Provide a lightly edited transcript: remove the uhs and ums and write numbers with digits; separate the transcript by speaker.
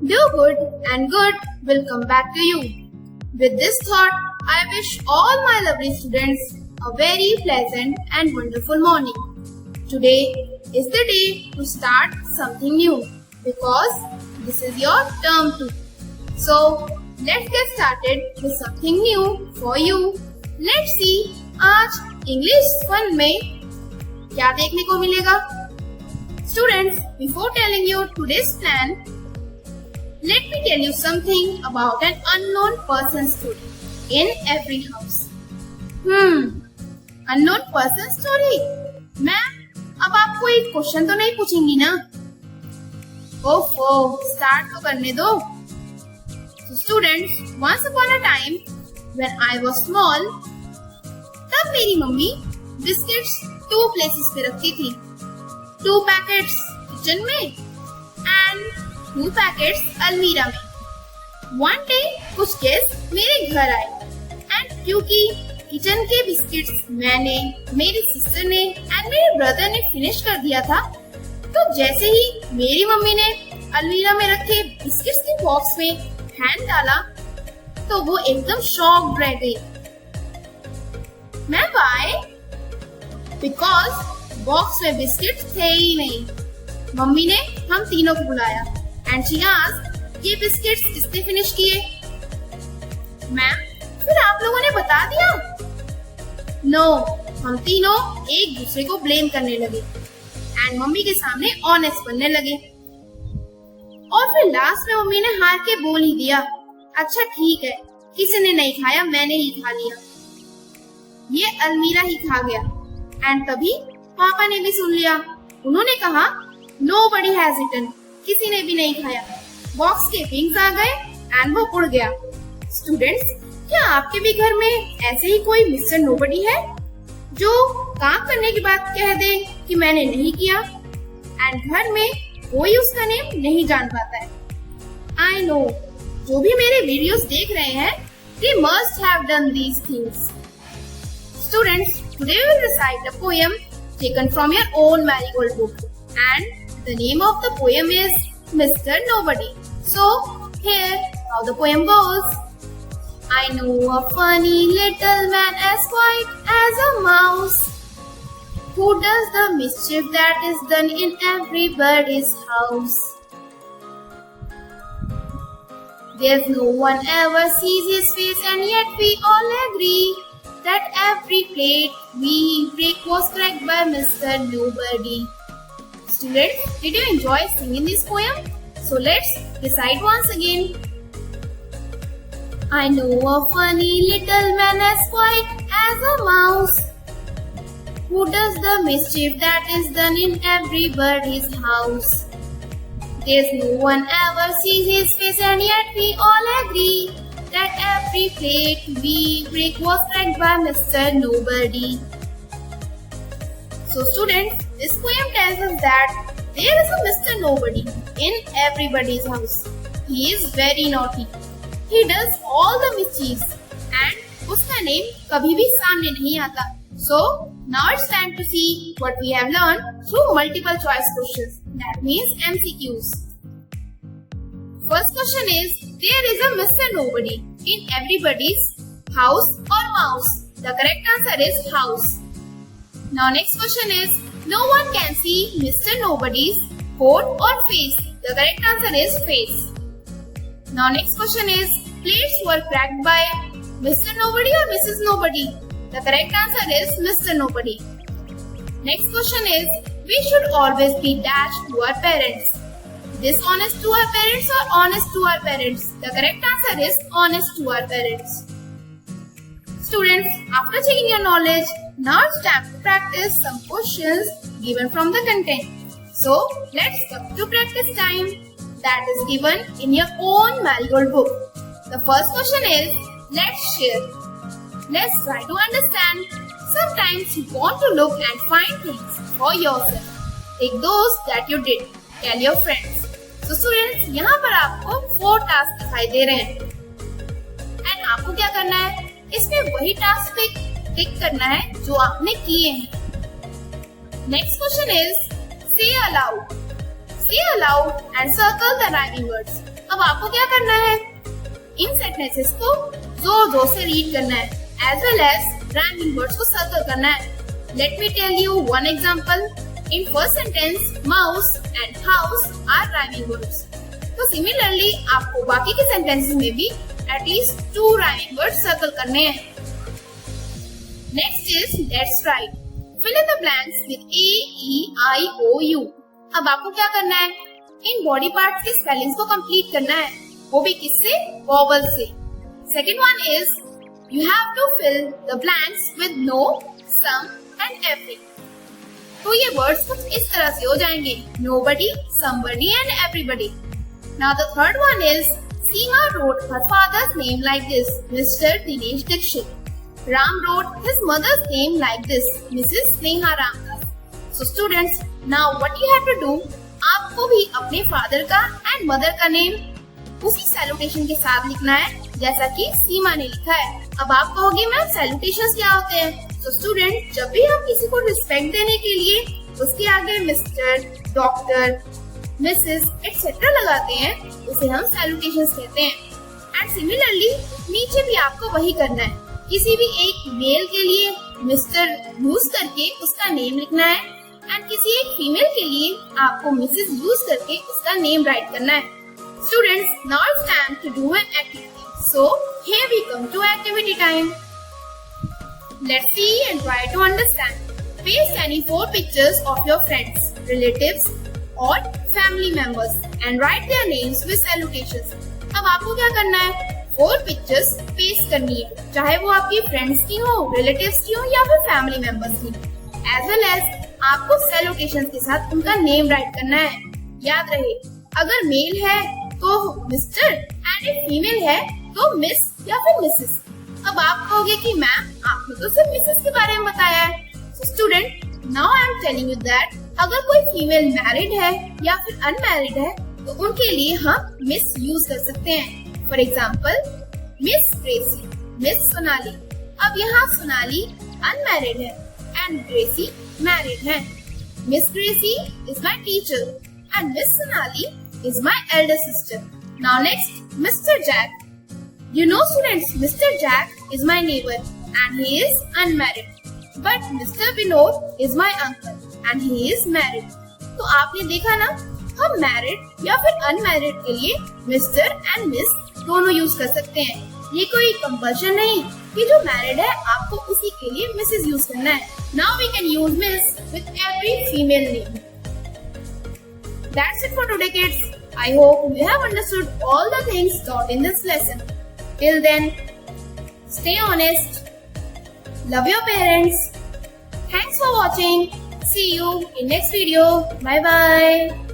Speaker 1: Do good and good will come back to you. With this thought, I wish all my lovely students a very pleasant and wonderful morning. Today is the day to start something new because this is your term 2. So, let's get started with something new for you. Let's see आज English Fun में क्या देखने को मिलेगा? Students, before telling you today's plan, let me tell you something about an unknown person story in every house. Unknown person story? Ma'am, अब आपको एक question तो नहीं पूछेंगी ना? ओफो, स्टार्ट तो करने दो. So students, once upon a time, when I was small, तब मेरी मम्मी बिस्किट्स 2 places पे रखती थी. 2 पैकेट्स किचन में एंड 2 पैकेट्स अलमीरा में. One day कुछ गेस्ट मेरे घर आए एंड क्योंकि किचन के बिस्किट्स मैंने, मेरी सिस्टर ने एंड मेरे ब्रदर ने फिनिश कर दिया था, तो जैसे ही मेरी मम्मी ने अलमीरा में रखे बिस्किट्स के बॉक्स में हैंड डाला तो वो एकदम शॉक्ड रह गई. मैं वाई? बिकॉज बॉक्स में बिस्किट्स थे ही नहीं. मम्मी ने हम तीनों को बुलाया एंड शी आस्क्ड, ये बिस्किट्स किसने फिनिश किए? मैम, फिर आप लोगों ने बता दिया? नो, हम तीनों एक दूसरे को ब्लेम करने लगे एंड मम्मी के सामने ऑनेस्ट बनने लगे. और फिर लास्ट में मम्मी ने हार के बोल ही दिया, अच्छा ठीक है, किसी ने नहीं खाया, मैंने ही खा लिया. ये अलमीरा ही खा गया एंड तभी पापा ने भी सुन लिया. उन्होंने कहा, नोबडी हैज इटन, किसी ने भी नहीं खाया. बॉक्स के विंग्स आ गए एंड वो उड़ गया. स्टूडेंट्स, क्या आपके भी घर में ऐसे ही कोई मिस्टर नोबडी है जो काम करने के बाद कह दे कि मैंने नहीं किया एंड घर में कोई उसका नेम नहीं जान पाता है? आई नो, जो भी मेरे वीडियोस देख रहे हैं, they must have done these things. Students, today we will recite a poem taken from your own Marigold book, and the name of the poem is Mr. Nobody. So, here how the poem goes. I know a funny little man as quiet as a mouse, who does the mischief that is done in everybody's house. There's no one ever sees his face, and yet we all agree that every plate we break was cracked by Mr. Nobody. Students, did you enjoy singing this poem? So let's recite once again. I know a funny little man as quiet as a mouse, who does the mischief that is done in everybody's house. There's no one ever sees his face, and yet we all agree that every plate we break was cracked by Mr. Nobody. So students, this poem tells us that there is a Mr. Nobody in everybody's house. He is very naughty. He does all the mischiefs and उसका name कभी भी सामने नहीं आता. So now it's time to see what we have learned through multiple choice questions. That means MCQs. First question is, there is a Mr. Nobody in everybody's house or mouse? The correct answer is house. Now next question is, no one can see Mr. Nobody's coat or face. The correct answer is face. Now next question is, plates were cracked by Mr. Nobody or Mrs. Nobody? The correct answer is Mr. Nobody. Next question is, we should always be dash to our parents. Dishonest to our parents or honest to our parents? The correct answer is honest to our parents. Students, after checking your knowledge, now it's time to practice some questions given from the content. So, let's come to practice time. That is given in your own Marigold book. The first question is, let's share. Let's try to understand. Sometimes you want to look and find things for yourself. Take those that you did. Tell your friends. So students, यहाँ पर आपको 4 task दिखाई दे रहे हैं. And आपको क्या करना है? इसमें वही टास्क पे टिक करना है जो आपने किए हैं. Next question is, say aloud. Say aloud and circle the rhyming words. अब आपको क्या करना है? इन sentences को जोर-जोर से रीड करना है, as well as rhyming words को circle करना है. Let me tell you one example. In first sentence, mouse and house are rhyming words. तो similarly, आपको बाकी के sentences में भी at least 2 rhyming words circle करने हैं. Next is let's write. Fill in the blanks with A, E, I, O, U. अब आपको क्या करना है? इन बॉडी पार्ट्स के स्पेलिंग्स को कंप्लीट करना है, वो भी किससे? वॉवल से. Second one is you have to fill the blanks with no, some and every. तो ये वर्ड्स कुछ इस तरह से हो जाएंगे: nobody, somebody and everybody. Now the third one is Seema wrote her father's name like this, Mr. Dinesh Dixit. Ram wrote his mother's name like this, Mrs. Sneha Ramdas. So students, now what you have to do? आपको भी अपने father का and mother का name उसी salutation के साथ लिखना है जैसा कि सीमा ने लिखा है. अब आप कहोगे मैम सैल्यूटेशंस क्या होते हैं? तो स्टूडेंट, जब भी हम किसी को रिस्पेक्ट देने के लिए उसके आगे मिस्टर, डॉक्टर, मिसेस एक्सेट्रा लगाते हैं, उसे हम सैल्यूटेशंस कहते हैं. एंड सिमिलरली नीचे भी आपको वही करना है. किसी भी एक मेल के लिए मिस्टर यूज करके उसका नेम लिखना है एंड किसी एक फीमेल के लिए आपको मिसेस यूज करके उसका नेम राइट करना है. Students, now it's time to do an activity. So here we come to activity time. Let's see and try to understand. Paste any 4 pictures of your friends, relatives or family members and write their names with salutations. अब आपको क्या करना है? 4 pictures paste करनी है, चाहे वो आपकी फ्रेंड्स की हो, रिलेटिव्स की हो या फिर फैमिली मेंबर्स की. एज वेल एज आपको सैल्यूटेशंस के साथ उनका नेम राइट करना है. याद रहे, अगर मेल है तो मिस्टर एंड इफ फीमेल है तो मिस या फिर मिसेस. अब आप कहोगे कि मैम आपने तो सिर्फ मिसेस के बारे में बताया है. So student, now I am telling you that अगर कोई फीमेल मैरिड है या फिर अनमैरिड है तो उनके लिए हम मिस यूज कर सकते हैं. For example, miss Gracie, miss Sonali. अब यहाँ सोनाली अनमैरिड है एंड ग्रेसी मैरिड है. Miss Gracie is my teacher and miss Sonali is my elder sister. Now next, mister Jack. You know students, Mr. Jack is my neighbor and he is unmarried. But Mr. Vinod is my uncle and he is married. तो आपने देखा ना, हम married या फिर unmarried के लिए mister and miss दोनों यूज कर सकते हैं. ये कोई कंपल्शन नहीं कि जो मैरिड है आपको उसी के लिए मिसेस यूज करना है. Now we can use miss with every female name. That's it for today, kids. I hope you have understood all the things taught in this lesson. Till then, stay honest, love your parents. Thanks for watching. See you in next video. Bye bye.